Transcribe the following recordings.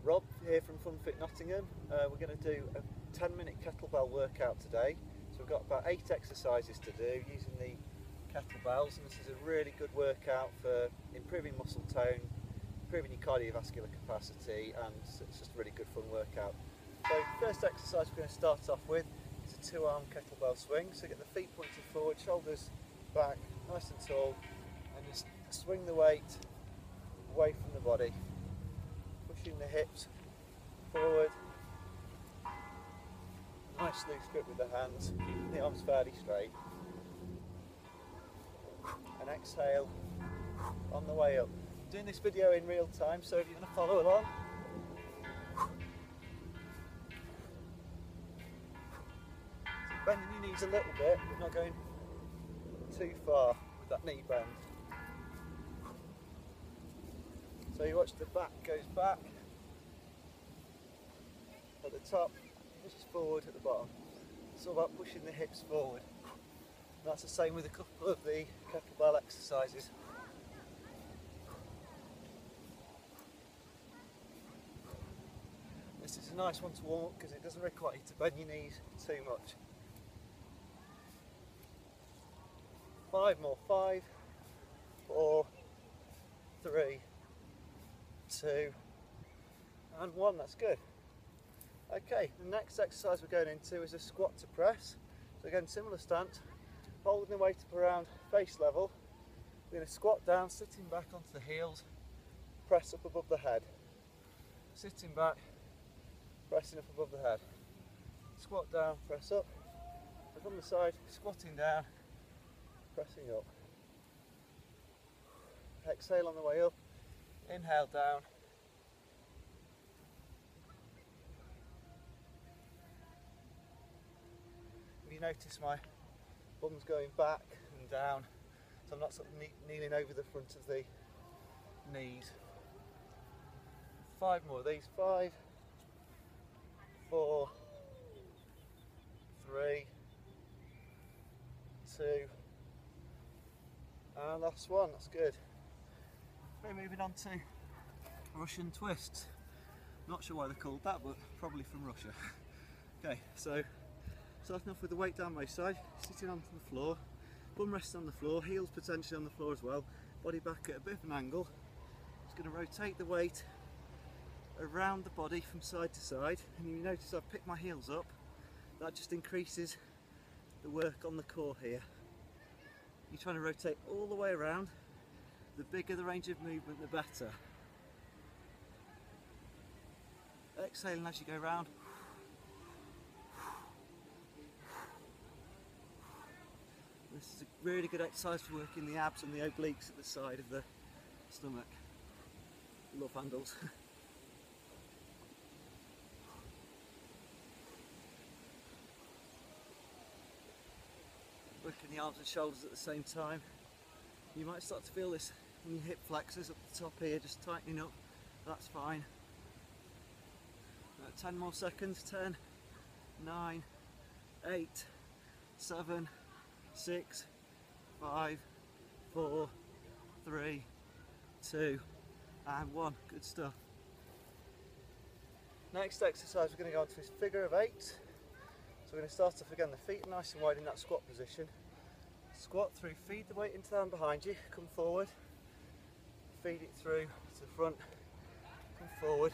Rob here from Fit Nottingham. We're going to do a 10-minute kettlebell workout today. So we've got about 8 exercises to do using the kettlebells, and this is a really good workout for improving muscle tone, improving your cardiovascular capacity, and it's just a really good fun workout. So first exercise we're going to start off with is a 2-arm kettlebell swing. So get the feet pointed forward, shoulders back, nice and tall, and just swing the weight away from the body, pushing the hips forward. Nice loose grip with the hands, keeping the arms fairly straight. And exhale on the way up. I'm doing this video in real time, so if you want to follow along. So bending your knees a little bit, but not going too far with that knee bend. So you watch the back goes back at the top, pushes forward at the bottom. It's all about pushing the hips forward. And that's the same with a couple of the kettlebell exercises. This is a nice one to warm up because it doesn't require you to bend your knees too much. 5 more. 5, 4, 3, 2 and 1. That's good. Okay, the next exercise we're going into is a squat to press. So again, similar stance, holding the weight up around face level. We're going to squat down, sitting back onto the heels, press up above the head. Sitting back, pressing up above the head. Squat down, press up. And from the side, squatting down, pressing up. Exhale on the way up, inhale down. If you notice, my bum's going back and down, so I'm not sort of kneeling over the front of the knees. 5 more of these. 5, 4, 3, 2 and last one. That's good. We're moving on to Russian twists. Not sure why they're called that, but probably from Russia. Okay, so starting off with the weight down my side, sitting onto the floor, bum resting on the floor, heels potentially on the floor as well, body back at a bit of an angle. Just going to rotate the weight around the body from side to side, and you notice I've picked my heels up. That just increases the work on the core here. You're trying to rotate all the way around. The bigger the range of movement, the better. Exhaling as you go round. This is a really good exercise for working the abs and the obliques at the side of the stomach. Love handles. Working the arms and shoulders at the same time. You might start to feel this in your hip flexors up the top here, just tightening up. That's fine. 10 more seconds. 10, 9, 8, 7, 6, 5, 4, 3, 2 and 1. Good stuff. Next exercise we're going to go on to is figure of 8. So we're going to start off again, the feet are nice and wide in that squat position. Squat through, feed the weight into the hand behind you, come forward, feed it through to the front, come forward.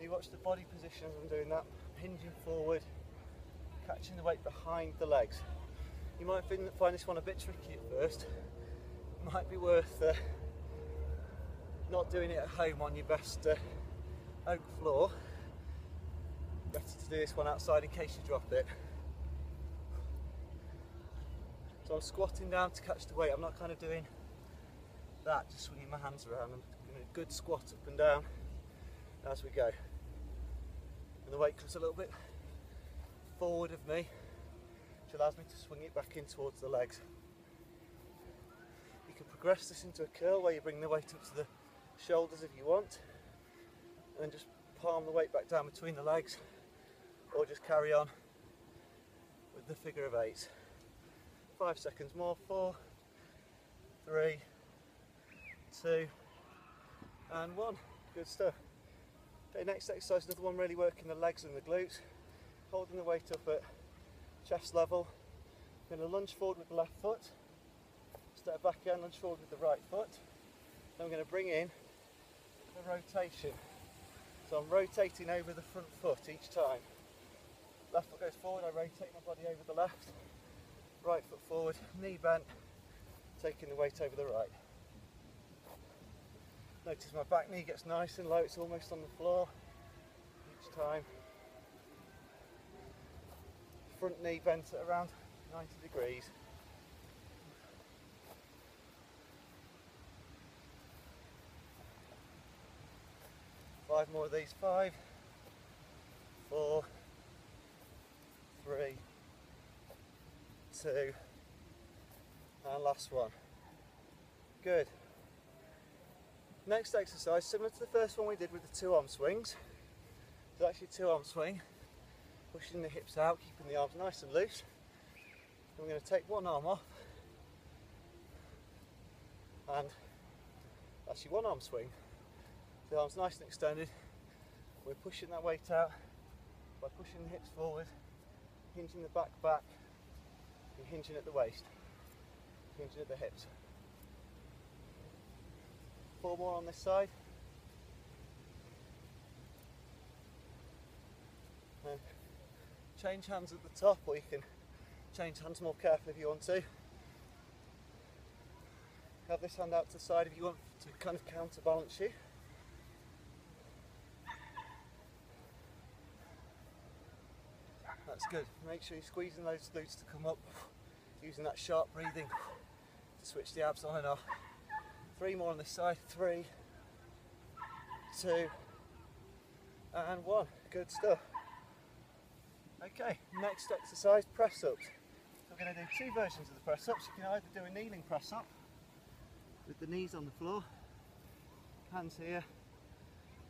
You watch the body position as I'm doing that, hinging forward, catching the weight behind the legs. You might find this one a bit tricky at first. It might be worth not doing it at home on your best oak floor. Better to do this one outside in case you drop it. So I'm squatting down to catch the weight. I'm not kind of doing that, just swinging my hands around. I'm doing a good squat up and down as we go. And the weight comes a little bit forward of me, which allows me to swing it back in towards the legs. You can progress this into a curl where you bring the weight up to the shoulders if you want, and then just palm the weight back down between the legs, or just carry on with the figure of 8. 5 seconds more. 4, 3, 2 and 1. Good stuff. Okay, next exercise, another one really working the legs and the glutes. Holding the weight up at chest level. I'm going to lunge forward with the left foot, step back again, lunge forward with the right foot. Then I'm going to bring in the rotation. So I'm rotating over the front foot each time. Left foot goes forward, I rotate my body over the left. Right foot forward, knee bent, taking the weight over the right. Notice my back knee gets nice and low, it's almost on the floor each time. Front knee bent at around 90 degrees. Five more of these. 5, 4, 3, 2, and last one. Good. Next exercise, similar to the first one we did with the 2 arm swings. It's actually a 2 arm swing, pushing the hips out, keeping the arms nice and loose. I'm going to take one arm off, and actually 1 arm swing. The arms nice and extended. We're pushing that weight out by pushing the hips forward, hinging the back, and hinging at the waist, hinging at the hips. 4 more on this side. And change hands at the top, or you can change hands more carefully if you want to. Have this hand out to the side if you want to kind of counterbalance you. That's good. Make sure you're squeezing those glutes to come up, using that sharp breathing to switch the abs on and off. 3 more on this side. 3, 2, and 1. Good stuff. Okay, next exercise, press ups. So we're going to do 2 versions of the press ups. You can either do a kneeling press up with the knees on the floor, hands here,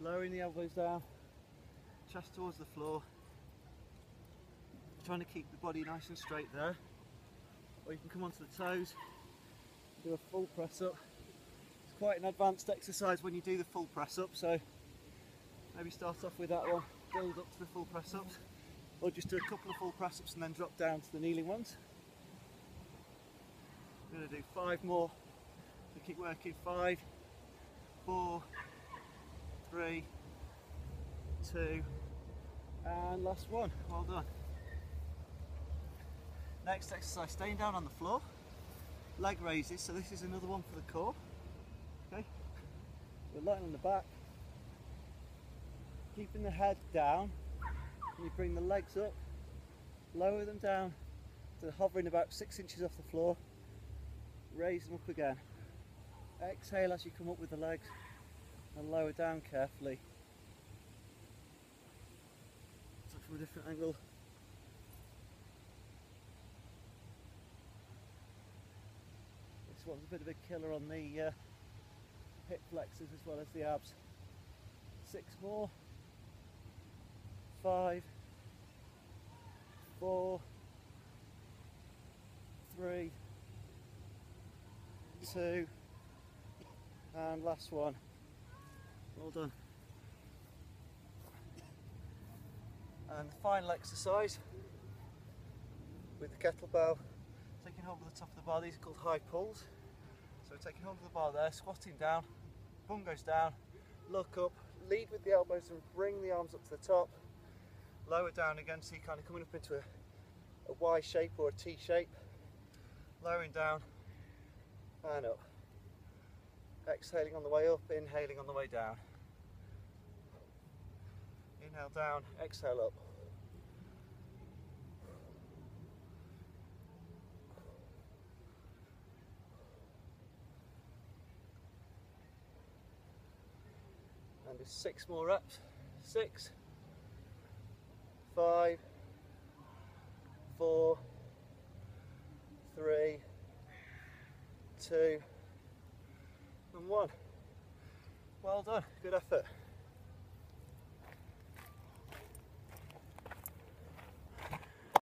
lowering the elbows down, chest towards the floor, trying to keep the body nice and straight there. Or you can come onto the toes, do a full press up. It's quite an advanced exercise when you do the full press up, so maybe start off with that one, build up to the full press ups, or just do a couple of full press ups and then drop down to the kneeling ones. I'm going to do 5 more, so keep working. 5, 4, 3, 2, and last one. Well done. Next exercise, staying down on the floor, leg raises, so this is another one for the core. Okay, we're lying on the back, keeping the head down, and you bring the legs up, lower them down to hovering about 6 inches off the floor, raise them up again. Exhale as you come up with the legs and lower down carefully. So from a different angle. This one's a bit of a killer on the hip flexors as well as the abs. 6 more. 5, 4, 3, 2, and last one. Well done. And the final exercise with the kettlebell, taking hold of the top of the bar. These are called high pulls. So taking hold of the bar there, squatting down, bum goes down, look up, lead with the elbows and bring the arms up to the top, lower down again, so you're kind of coming up into a Y shape or a T shape, lowering down and up. Exhaling on the way up, inhaling on the way down. Inhale down, exhale up. And just 6 more reps. 6, 5, 4, 3, 2, and 1. Well done, good effort.